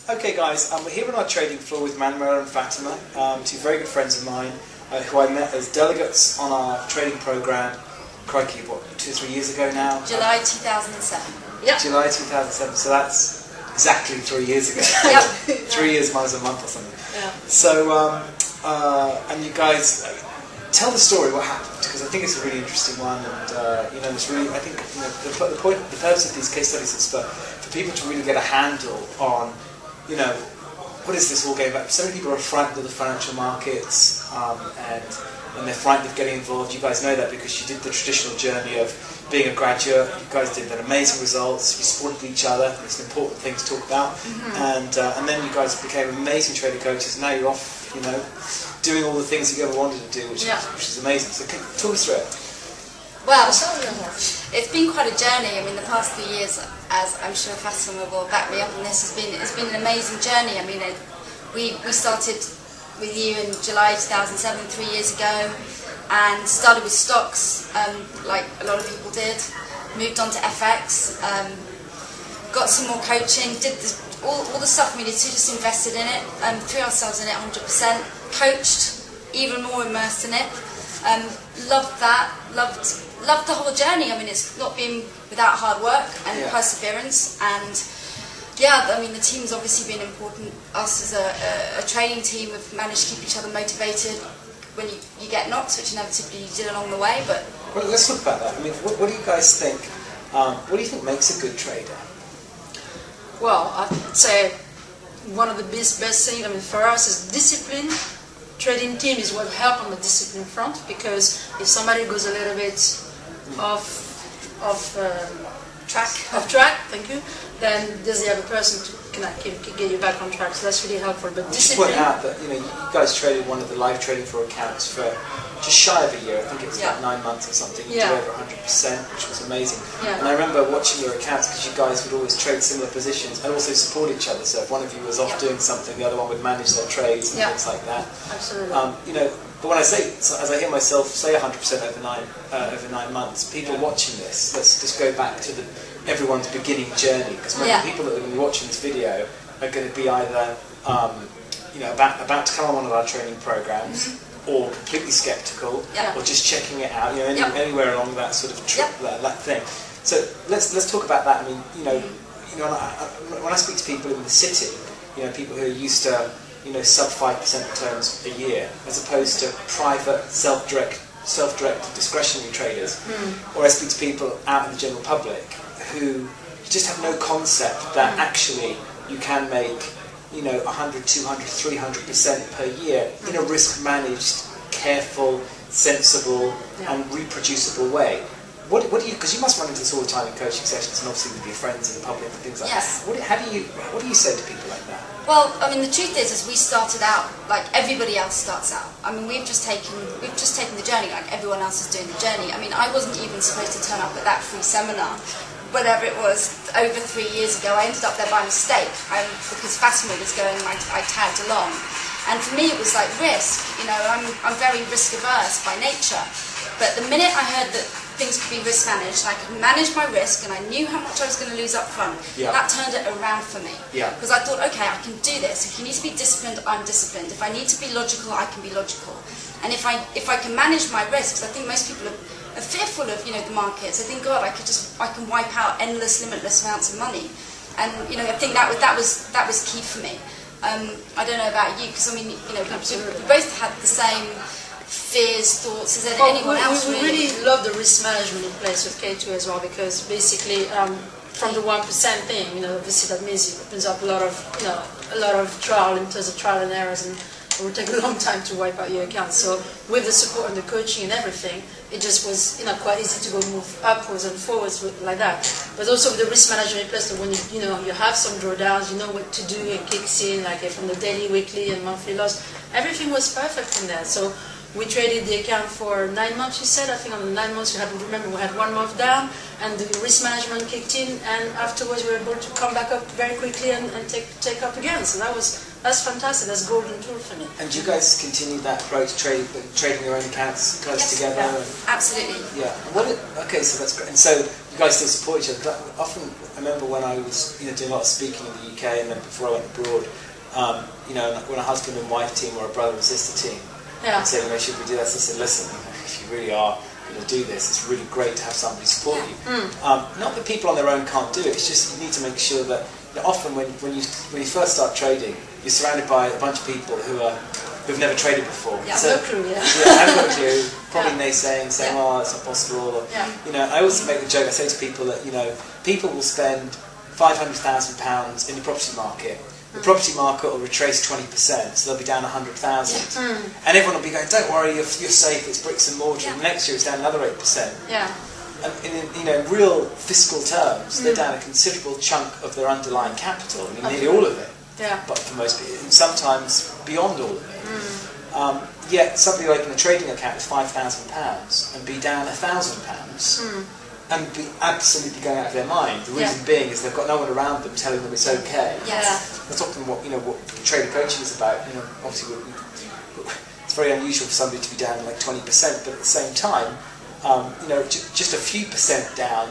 Okay guys, we're here on our trading floor with Manuela and Fatima, two very good friends of mine, who I met as delegates on our trading program, crikey, what, 2 or 3 years ago now? July 2007. Yep. July 2007, so that's exactly 3 years ago. Yep. 3 years minus a month or something. Yeah. So, and you guys, tell the story, what happened, because I think it's a really interesting one, and you know, it's really, I think, you know, the purpose of these case studies is for people to really get a handle on, you know, what is this all going back? So many people are frightened of the financial markets, and they're frightened of getting involved. You guys know that because you did the traditional journey of being a graduate. You guys did that amazing results. You supported each other. It's an important thing to talk about. And then you guys became amazing trader coaches. Now you're off, you know, doing all the things that you ever wanted to do, which is amazing. So talk us through it. Well, it's been quite a journey. I mean, the past 3 years, as I'm sure Fatima will back me up on this, it's been an amazing journey. I mean, we started with you in July 2007, 3 years ago, and started with stocks, like a lot of people did. Moved on to FX, got some more coaching, did all the stuff we needed to, just invested in it, threw ourselves in it 100%, coached, even more immersed in it. Loved that, loved the whole journey. I mean, it's not been without hard work and perseverance, and yeah, I mean, the team's obviously been important. Us as a training team have managed to keep each other motivated when you get knocks, which inevitably you did along the way. But well, let's talk about that. I mean, what do you guys think? What do you think makes a good trader? Well, I'd say one of the best things, I mean, for us is discipline. Trading team is what help on the discipline front, because if somebody goes a little bit off track, thank you, then there's the other person to can get you back on track. So that's really helpful. But discipline. Point out that, you know, you guys traded one of the live trading floor accounts for just shy of a year. I think it was about 9 months or something. You did over 100%, which was amazing. And I remember watching your accounts, because you guys would always trade similar positions and also support each other. So if one of you was off doing something, the other one would manage their trades and things like that. Absolutely. You know, but when I say, as I hear myself say 100% over 9 months, people watching this, let's just go back to everyone's beginning journey, because the people that are going to be watching this video are going to be either you know, about to come on one of our training programs, or completely skeptical, or just checking it out, you know, anywhere along that sort of trip, that thing. So let's talk about that. I mean, you know, when I speak to people in the city, you know, people who are used to, you know, sub 5% returns a year, as opposed to private self-directed discretionary traders, or I speak to people out in the general public who just have no concept that actually you can make, you know, 100, 200, 300% per year in a risk-managed, careful, sensible, and reproducible way. What do you? Because you must run into this all the time in coaching sessions, and obviously with your friends in the public and things like that. What do you say to people like that? Well, I mean, the truth is we started out like everybody else starts out. I mean, we've just taken the journey like everyone else is doing the journey. I mean, I wasn't even supposed to turn up at that free seminar, whatever it was, over 3 years ago. I ended up there by mistake because Fatima was going, I tagged along. And for me, it was like risk. You know, I'm very risk averse by nature. But the minute I heard that things could be risk managed, and I could manage my risk, and I knew how much I was going to lose up front, that turned it around for me. Because I thought, okay, I can do this. If you need to be disciplined, I'm disciplined. If I need to be logical, I can be logical. And if I can manage my risks, I think most people are fearful of, you know, the markets. I think, God, I can wipe out endless, limitless amounts of money. And, you know, I think that was key for me. I don't know about you, because I mean, you know, we both had the same fears, thoughts. Is there anyone else? We really love the risk management in place with K2 as well, because basically from the 1% thing, you know, obviously that means it opens up a lot of trial in terms of trial and errors, and it will take a long time to wipe out your account. So with the support and the coaching and everything, it just was, you know, quite easy to go move upwards and forwards like that. But also with the risk management in place, that when you have some drawdowns, you know what to do, it kicks in, like from the daily, weekly, and monthly loss. Everything was perfect in there. So we traded the account for 9 months, you said. I think on the 9 months, we had 1 month down, and the risk management kicked in, and afterwards we were able to come back up very quickly and take up again. So that's fantastic. That's a golden tool for me. And do you guys continue that approach, trading your own accounts close together? Yeah, absolutely. Yeah. Okay, so that's great. And so you guys still support each other. Often, I remember when I was doing a lot of speaking in the UK, and then before I went abroad, when a husband and wife team or a brother and sister team, and say, should we do this? I said, listen, if you really are going to do this, it's really great to have somebody support you. Not that people on their own can't do it. It's just you need to make sure that often when you first start trading, you're surrounded by a bunch of people who've never traded before. Yeah, so, no clue, haven't got a clue, probably naysaying, saying, oh, it's not possible. Or, I always make the joke, I say to people that, people will spend £500,000 in the property market. The property market will retrace 20%, so they'll be down 100,000. And everyone will be going, don't worry, you're safe, it's bricks and mortar. And next year it's down another 8%. And in real fiscal terms, they're down a considerable chunk of their underlying capital. Nearly all of it. But for most people, and sometimes beyond all of it. Yet somebody will open a trading account with £5,000 and be down £1,000 and be absolutely going out of their mind. The reason being is they've got no one around them telling them it's okay. That's often what trader coaching is about. Obviously, it's very unusual for somebody to be down like 20%, but at the same time, just a few percent down.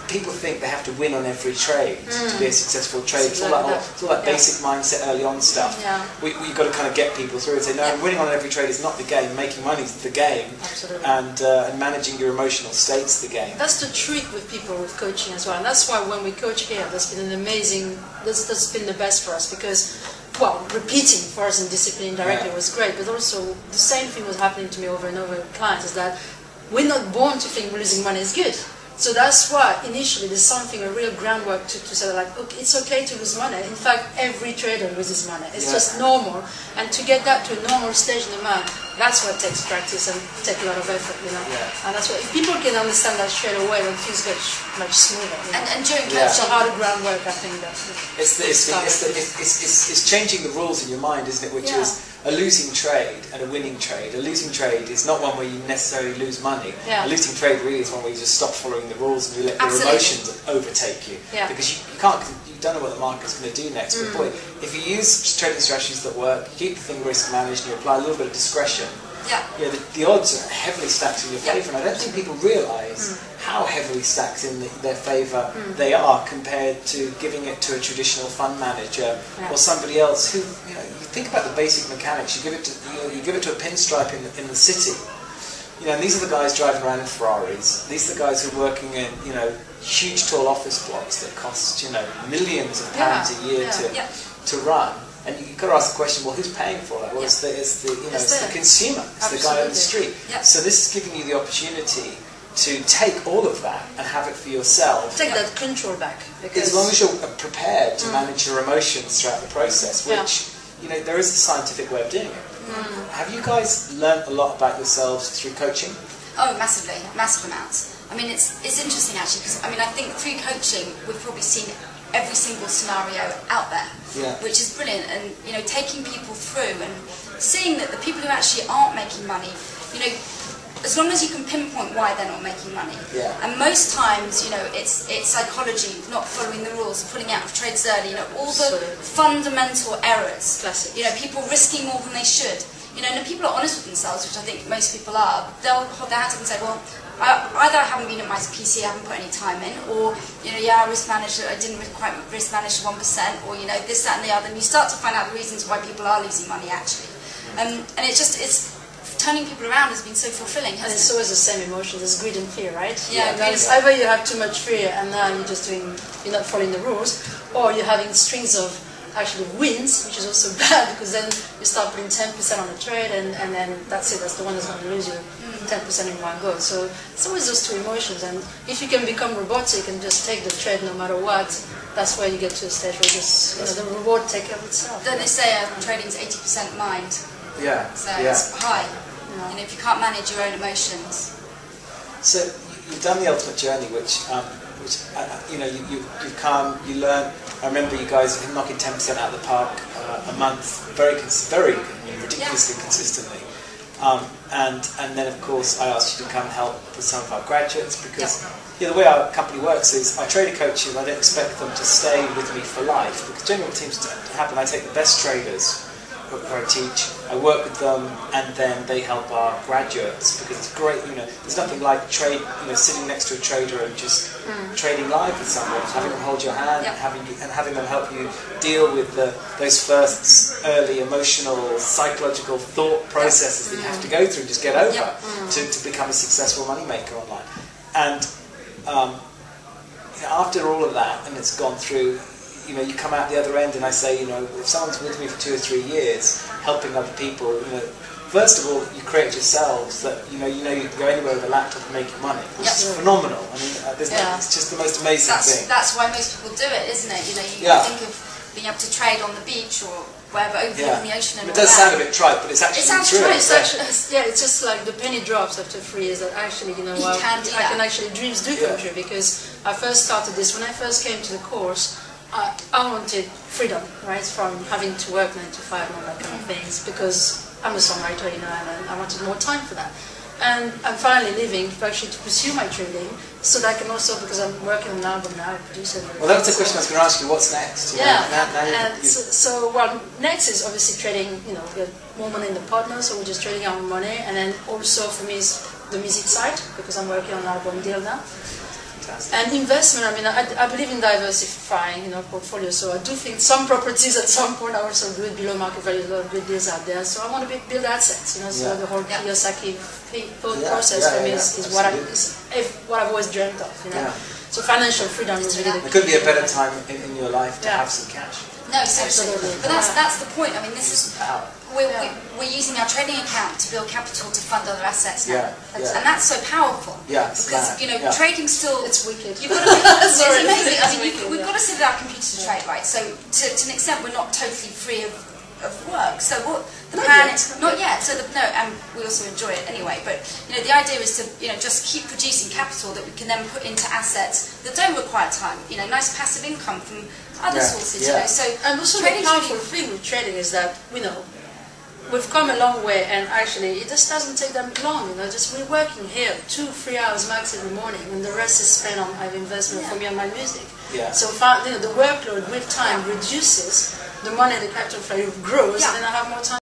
People think they have to win on every trade to be a successful trader. It's all that basic mindset early on stuff. We've got to kind of get people through and say, no, winning on every trade is not the game. Making money is the game. Absolutely. And managing your emotional state's the game. That's the trick with people with coaching as well. And that's why when we coach here, that's been that's been the best for us, because, well, repeating for us and disciplining directly was great, but also the same thing was happening to me over and over with clients, is that we're not born to think losing money is good. So that's why initially there's a real groundwork to say like, okay, it's okay to lose money. In fact, every trader loses money. It's just normal. And to get that to a normal stage in the mind, that's what takes practice and take a lot of effort, And that's what, if people can understand that straight away, then things get much smoother. And during coaching, so how the groundwork, I think it's changing the rules in your mind, isn't it? Which is a losing trade and a winning trade. A losing trade is not one where you necessarily lose money. A losing trade really is one where you just stop following the rules and you let your emotions overtake you. Because you don't know what the market's going to do next. But boy, if you use trading strategies that work, you keep the thing risk managed, and you apply a little bit of discretion, the odds are heavily stacked in your favour. And I don't think people realise how heavily stacked in their favour they are compared to giving it to a traditional fund manager or somebody else who, you think about the basic mechanics. You give it to a pinstripe in the city. And these are the guys driving around in Ferraris. These are the guys who are working in, huge tall office blocks that cost, millions of pounds a year to run. And you've got to ask the question, well, who's paying for that? Well, it's the consumer. It's the guy on the street. So this is giving you the opportunity to take all of that and have it for yourself. Take that control back. As long as you're prepared to manage your emotions throughout the process, which, there is a scientific way of doing it. Have you guys learnt a lot about yourselves through coaching? Oh, massively, massive amounts. It's interesting actually, because I think through coaching we've probably seen every single scenario out there, which is brilliant. And taking people through and seeing that the people who actually aren't making money, as long as you can pinpoint why they're not making money. And most times, it's psychology, not following the rules, pulling out of trades early, all the fundamental errors. Classic. People risking more than they should. And if people are honest with themselves, which I think most people are, they'll hold their hands up and say, well, either I haven't been at my PC, I haven't put any time in, or, I risk managed, I didn't quite risk manage 1%, or, this, that and the other, and you start to find out the reasons why people are losing money, actually. And it's turning people around has been so fulfilling. And it's always the same emotions, there's greed and fear, right? It's either you have too much fear and now you're not following the rules, or you're having strings of actually wins, which is also bad, because then you start putting 10% on a trade and then that's it, that's the one that's going to lose you 10% in one go. So it's always those two emotions, and if you can become robotic and just take the trade no matter what, that's where you get to a stage where the reward take care of itself. Don't they say trading's 80% mind? So it's high. If you can't manage your own emotions. So you've done the ultimate journey, which you've come, you learn. I remember you guys knocking 10% out of the park a month, very ridiculously consistently. And then of course I asked you to come and help with some of our graduates, because the way our company works is our trader coaches, I don't expect them to stay with me for life, because generally what seems to happen, I take the best traders who I teach. I work with them, and then they help our graduates, because it's great. There's nothing like sitting next to a trader and just trading live with someone, having them hold your hand, having them help you deal with those first early emotional, psychological thought processes that you have to go through and just get over to become a successful moneymaker online. And after all of that, and it's gone through, you come out the other end, and I say, if someone's with me for 2 or 3 years, helping other people, first of all, you create yourselves that you can go anywhere with a laptop and make money. It's phenomenal. I mean, it's just the most amazing thing. That's why most people do it, isn't it? You think of being able to trade on the beach or wherever, overlooking the ocean. And it does sound a bit trite, but it's actually true. It's just like the penny drops after 3 years that actually, dreams do come true, because I first started this, when I first came to the course, I wanted freedom, right, from having to work 9 to 5 and all that kind of things, because I'm a songwriter, and I wanted more time for that. And I'm finally leaving actually to pursue my trading, so that I can also, because I'm working on an album now, I produce it. Well, that's the question I was going to ask you. What's next? Next is obviously trading. Get more money in the partner, so we're just trading our money, and then also for me is the music side, because I'm working on an album deal now. And investment, I mean, I believe in diversifying, portfolio. So I do think some properties at some point are also good below market value. A lot of good deals out there. So I want to build assets, So the whole Kiyosaki thought process for me is what I've always dreamt of, So financial freedom is really. There could be a better time in your life to have some cash. No, seriously. But that's the point. I mean, this is we're using our trading account to build capital to fund other assets now, and that's so powerful. Because trading still, it's wicked. You've got to. It's amazing. I mean, we've got to sit at our computer to trade, right? So to an extent, we're not totally free of work. So what the plan is not yet. So and we also enjoy it anyway. But the idea is to just keep producing capital that we can then put into assets that don't require time. Nice passive income from other sources. So and also the powerful thing with trading is that we've come a long way, and actually it just doesn't take them long. Just we're working here 2-3 hours max every morning, and the rest is spent on investment for me and my music. So the workload with time reduces, the money, the capital flow grows, and then I have more time.